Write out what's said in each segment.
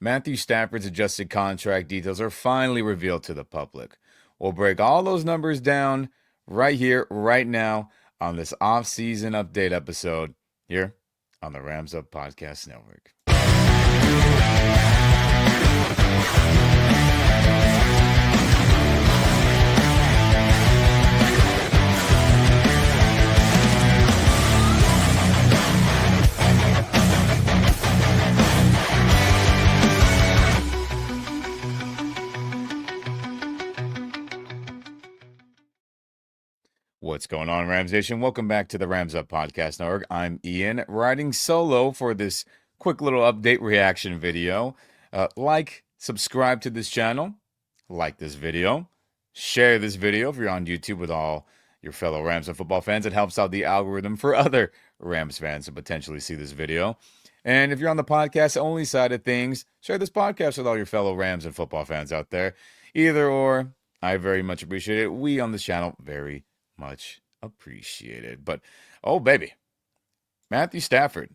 Matthew Stafford's adjusted contract details are finally revealed to the public. We'll break all those numbers down right here, right now, on this off-season update episode here on the Rams Up Podcast Network. What's going on, Rams Nation? Welcome back to the Rams Up Podcast Network. I'm Ian, riding solo for this quick little update reaction video. Subscribe to this channel, like this video, share this video if you're on YouTube with all your fellow Rams and football fans. It helps out the algorithm for other Rams fans to potentially see this video. And if you're on the podcast only side of things, share this podcast with all your fellow Rams and football fans out there. Either or, I very much appreciate it. We on this channel very much appreciated. But, oh, baby, Matthew Stafford.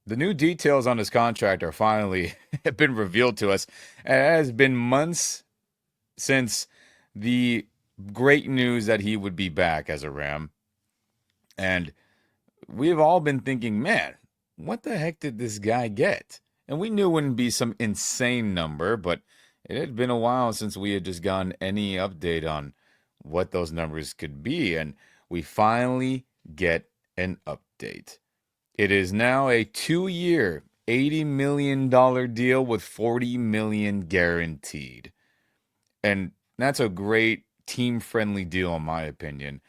The new details on his contract are finally been revealed to us. It has been months since the great news that he would be back as a Ram. And we've all been thinking, man, what the heck did this guy get? And we knew it wouldn't be some insane number, but it had been a while since we had just gotten any update on what those numbers could be, and we finally get an update. It is now a 2-year, $80 million deal with $40 million guaranteed. And that's a great team-friendly deal, in my opinion,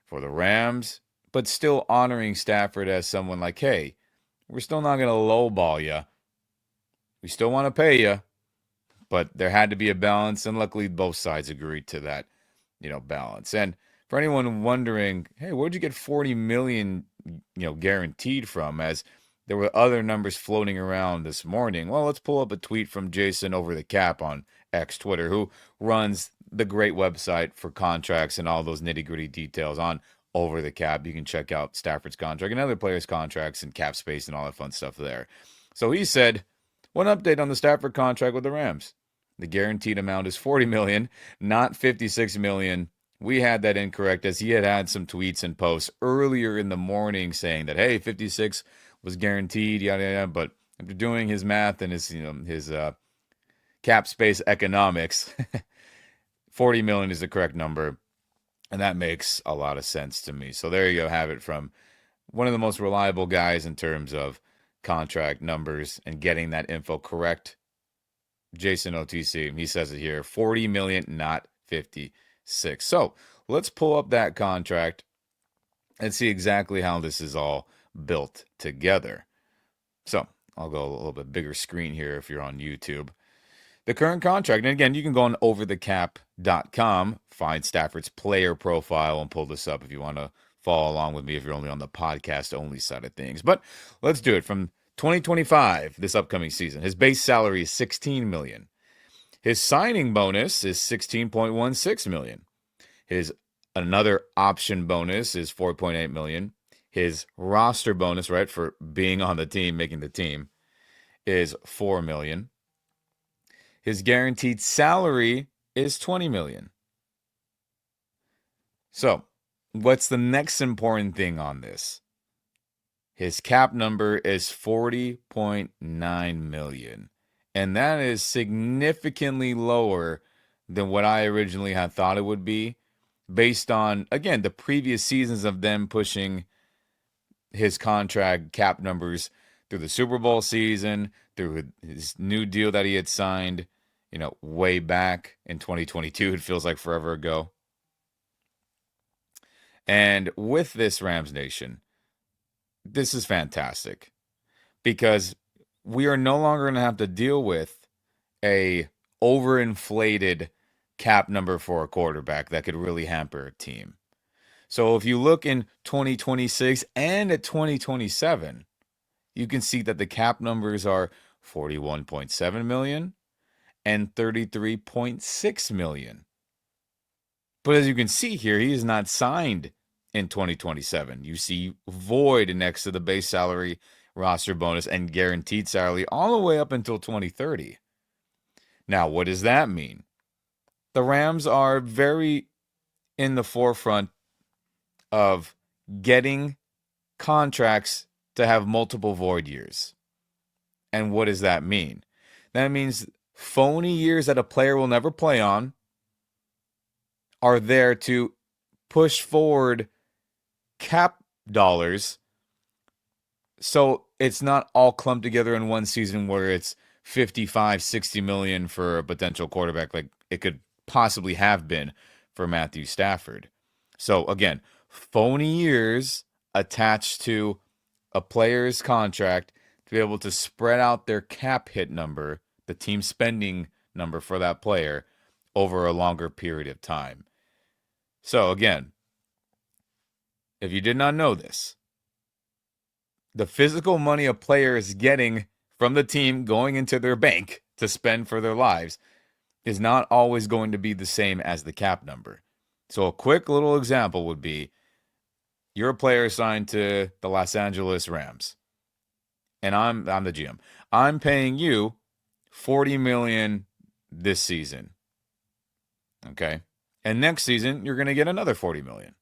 for the Rams, but still honoring Stafford as someone like, hey, we're still not going to lowball you. We still want to pay you, but there had to be a balance, and luckily both sides agreed to that balance. And for anyone wondering, hey, where'd you get $40 million, guaranteed from, as there were other numbers floating around this morning? Well, let's pull up a tweet from Jason Over the Cap on X Twitter, who runs the great website for contracts and all those nitty-gritty details on Over the Cap. You can check out Stafford's contract and other players' contracts and cap space and all that fun stuff there. So he said, one update on the Stafford contract with the Rams. The guaranteed amount is $40 million, not $56 million. We had that incorrect, as he had some tweets and posts earlier in the morning saying that, hey, 56 was guaranteed, yada, yada. But after doing his math and his cap space economics, 40 million is the correct number. And that makes a lot of sense to me. So there you go, have it from one of the most reliable guys in terms of contract numbers and getting that info correct. Jason OTC, he says it here, 40 million, not 56. So let's pull up that contract and see exactly how this is all built together. So I'll go a little bit bigger screen here if you're on YouTube. The current contract, and again, you can go on overthecap.com, find Stafford's player profile, and pull this up if you want to follow along with me if you're only on the podcast only side of things. But let's do it from 2025, this upcoming season. His base salary is $16 million. His signing bonus is $16.16 million. His another option bonus is $4.8 million. His roster bonus, right, for being on the team, making the team, is $4 million. His guaranteed salary is $20 million. So, what's the next important thing on this? His cap number is $40.9 million. And that is significantly lower than what I originally had thought it would be, based on, again, the previous seasons of them pushing his contract cap numbers through the Super Bowl season, through his new deal that he had signed, way back in 2022. It feels like forever ago. And with this, Rams Nation, this is fantastic, because we are no longer going to have to deal with a overinflated cap number for a quarterback that could really hamper a team. So if you look in 2026 and at 2027, you can see that the cap numbers are $41.7 million and $33.6 million. But as you can see here, he is not signed in 2027. You see void next to the base salary roster bonus and guaranteed salary all the way up until 2030. Now, what does that mean? The Rams are very in the forefront of getting contracts to have multiple void years. And what does that mean? That means phony years that a player will never play on are there to push forward cap dollars, so it's not all clumped together in one season where it's 55, 60 million for a potential quarterback like it could possibly have been for Matthew Stafford. So again, phony years attached to a player's contract to be able to spread out their cap hit number, the team spending number for that player, over a longer period of time. So again, if you did not know this, the physical money a player is getting from the team going into their bank to spend for their lives is not always going to be the same as the cap number. So a quick little example would be you're a player signed to the Los Angeles Rams, and I'm the GM. I'm paying you $40 million this season. Okay? And next season you're going to get another $40 million.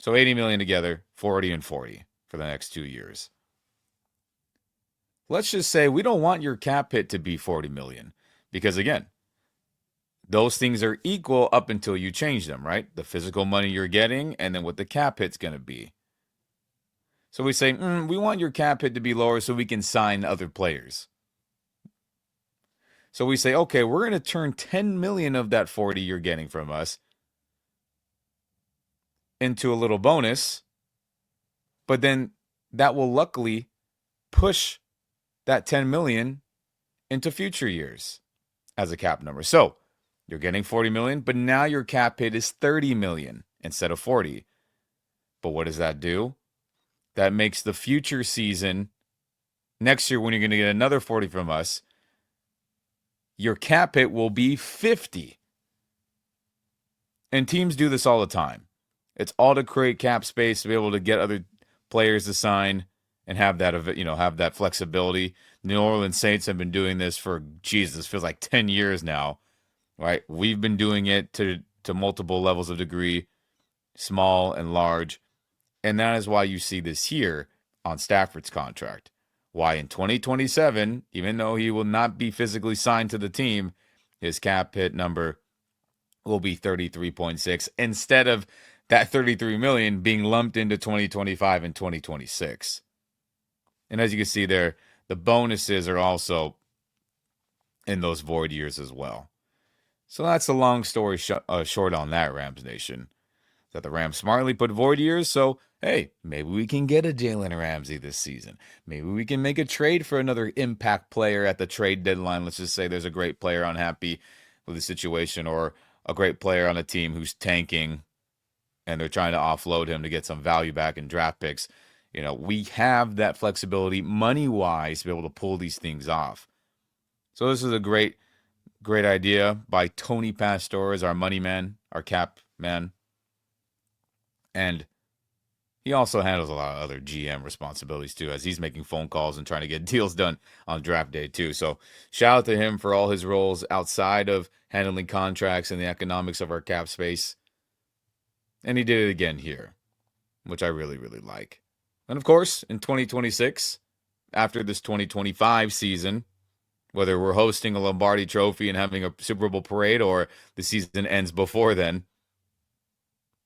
So $80 million together, 40 and 40 for the next 2 years. Let's just say we don't want your cap hit to be $40 million because again, those things are equal up until you change them, right? The physical money you're getting and then what the cap hit's going to be. So we say, we want your cap hit to be lower so we can sign other players. So we say, okay, we're going to turn 10 million of that 40 you're getting from us into a little bonus, but then that will luckily push that 10 million into future years as a cap number. So you're getting 40 million, but now your cap hit is 30 million instead of 40. But what does that do? That makes the future season, next year when you're going to get another 40 from us, your cap hit will be 50. And teams do this all the time. It's all to create cap space to be able to get other players to sign and have that, have that flexibility. New Orleans Saints have been doing this for, Jesus, feels like 10 years now, right? We've been doing it to multiple levels of degree, small and large. And that is why you see this here on Stafford's contract. Why in 2027, even though he will not be physically signed to the team, his cap hit number will be 33.6 instead of that 33 million being lumped into 2025 and 2026. And as you can see there, the bonuses are also in those void years as well. So that's a long story short on that, Rams Nation. That the Rams smartly put void years, so hey, maybe we can get a Jalen Ramsey this season. Maybe we can make a trade for another impact player at the trade deadline. Let's just say there's a great player unhappy with the situation or a great player on a team who's tanking and they're trying to offload him to get some value back in draft picks. We have that flexibility money-wise to be able to pull these things off. So this is a great idea by Tony Pastor as our money man, our cap man. And he also handles a lot of other GM responsibilities too, as he's making phone calls and trying to get deals done on draft day too. So shout out to him for all his roles outside of handling contracts and the economics of our cap space. And he did it again here, which I really, really like. And of course, in 2026, after this 2025 season, whether we're hosting a Lombardi Trophy and having a Super Bowl parade or the season ends before then,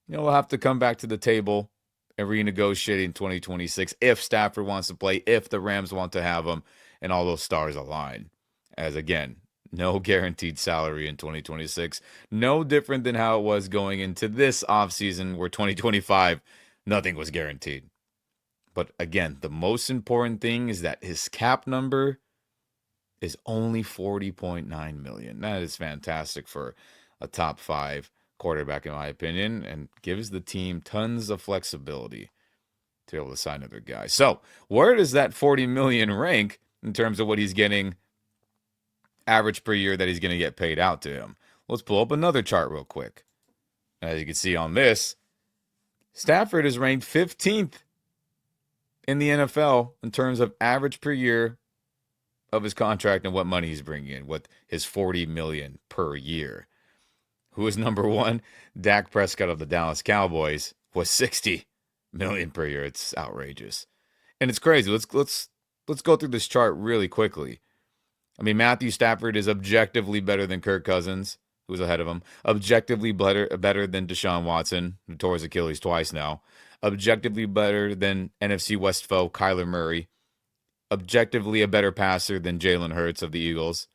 we'll have to come back to the table and renegotiate in 2026 if Stafford wants to play, if the Rams want to have him, and all those stars align. As again, no guaranteed salary in 2026. No different than how it was going into this offseason where 2025, nothing was guaranteed. But again, the most important thing is that his cap number is only $40.9 million. That is fantastic for a top 5 quarterback, in my opinion, and gives the team tons of flexibility to be able to sign other guys. So where does that $40 million rank in terms of what he's getting average per year that he's going to get paid out to him? Let's pull up another chart real quick. As you can see on this, Stafford is ranked 15th in the NFL in terms of average per year of his contract and what money he's bringing in, with his $40 million per year. Who is number one? Dak Prescott of the Dallas Cowboys was $60 million per year. It's outrageous, and it's crazy. Let's go through this chart really quickly. I mean, Matthew Stafford is objectively better than Kirk Cousins, who's ahead of him. Objectively better than Deshaun Watson, who tore his Achilles twice now. Objectively better than NFC West foe Kyler Murray. Objectively a better passer than Jalen Hurts of the Eagles.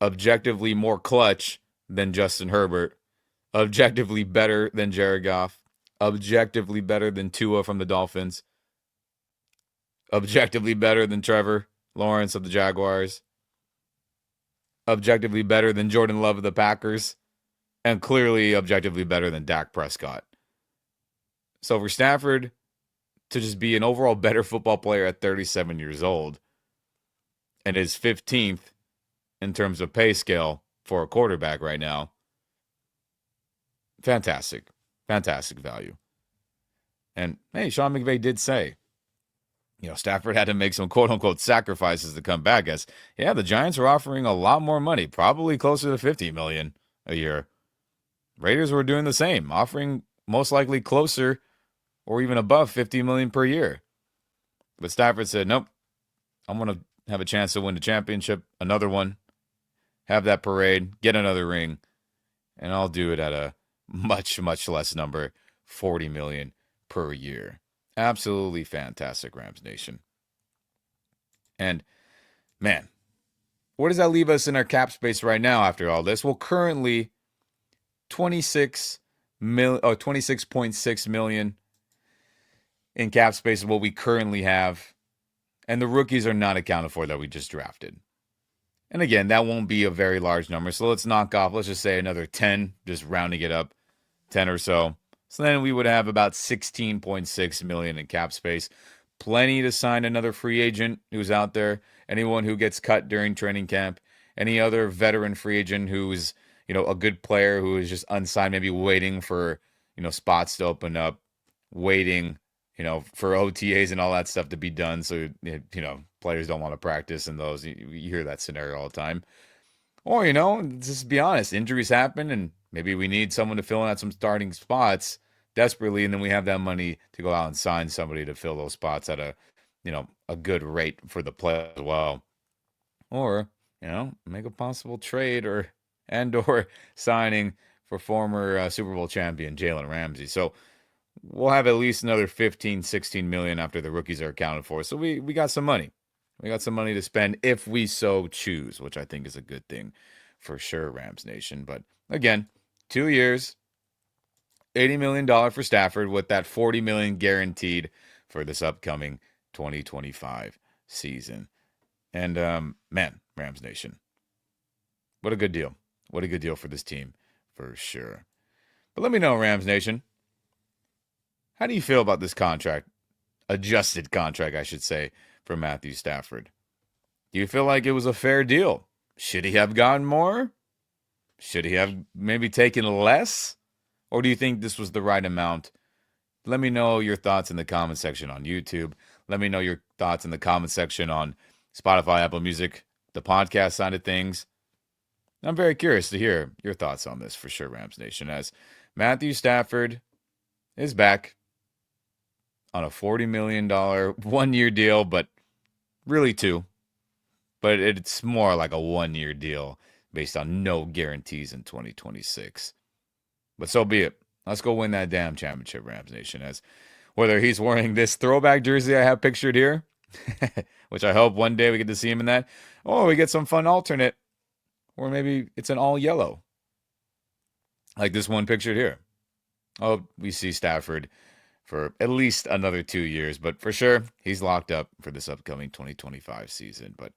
Objectively more clutch than Justin Herbert. Objectively better than Jared Goff. Objectively better than Tua from the Dolphins. Objectively better than Trevor Lawrence of the Jaguars. Objectively better than Jordan Love of the Packers. And clearly objectively better than Dak Prescott. So for Stafford to just be an overall better football player at 37 years old and is 15th in terms of pay scale for a quarterback right now, fantastic. Fantastic value. And hey, Sean McVay did say, Stafford had to make some quote-unquote sacrifices to come back. As the Giants were offering a lot more money, probably closer to $50 million a year. Raiders were doing the same, offering most likely closer or even above $50 million per year. But Stafford said, nope, I'm going to have a chance to win the championship, another one, have that parade, get another ring, and I'll do it at a much, much less number, $40 million per year. Absolutely fantastic, Rams Nation. And, man, where does that leave us in our cap space right now after all this? Well, currently, $26.6 million in cap space is what we currently have. And the rookies are not accounted for that we just drafted. And again, that won't be a very large number. So let's knock off, let's just say another 10, just rounding it up, 10 or so. So then we would have about $16.6 million in cap space. Plenty to sign another free agent who's out there. Anyone who gets cut during training camp. Any other veteran free agent who is, a good player who is just unsigned, maybe waiting for, spots to open up, waiting, for OTAs and all that stuff to be done. So, players don't want to practice in those. You hear that scenario all the time. Or, just be honest, injuries happen and maybe we need someone to fill in at some starting spots desperately, and then we have that money to go out and sign somebody to fill those spots at a good rate for the player as well. Or, make a possible trade or signing for former Super Bowl champion Jalen Ramsey. So we'll have at least another 15, 16 million after the rookies are accounted for. So we got some money. We got some money to spend if we so choose, which I think is a good thing for sure, Rams Nation. But again, 2 years, $80 million for Stafford with that $40 million guaranteed for this upcoming 2025 season. And man, Rams Nation, what a good deal. What a good deal for this team for sure. But let me know, Rams Nation, how do you feel about this contract? Adjusted contract, I should say, for Matthew Stafford. Do you feel like it was a fair deal? Should he have gotten more? Should he have maybe taken less? Or do you think this was the right amount? Let me know your thoughts in the comment section on YouTube. Let me know your thoughts in the comment section on Spotify, Apple Music, the podcast side of things. I'm very curious to hear your thoughts on this for sure, Rams Nation, as Matthew Stafford is back on a $40 million one-year deal, but really two. But it's more like a one-year deal based on no guarantees in 2026. But so be it. Let's go win that damn championship, Rams Nation. As whether he's wearing this throwback jersey I have pictured here, which I hope one day we get to see him in that, or we get some fun alternate, or maybe it's an all yellow, like this one pictured here. Oh, we see Stafford for at least another 2 years, but for sure, he's locked up for this upcoming 2025 season. But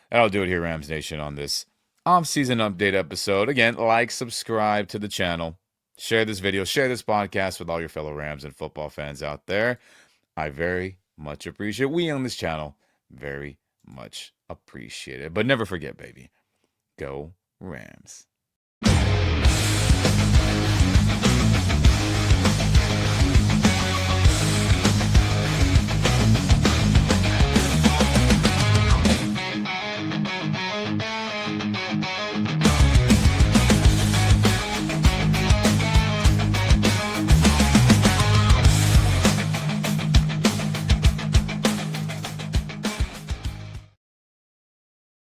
that'll do it here, Rams Nation, on this off-season update episode. Again, like, subscribe to the channel, share this video, share this podcast with all your fellow Rams and football fans out there. I very much appreciate it. We on this channel very much appreciate it. But never forget, baby, go Rams.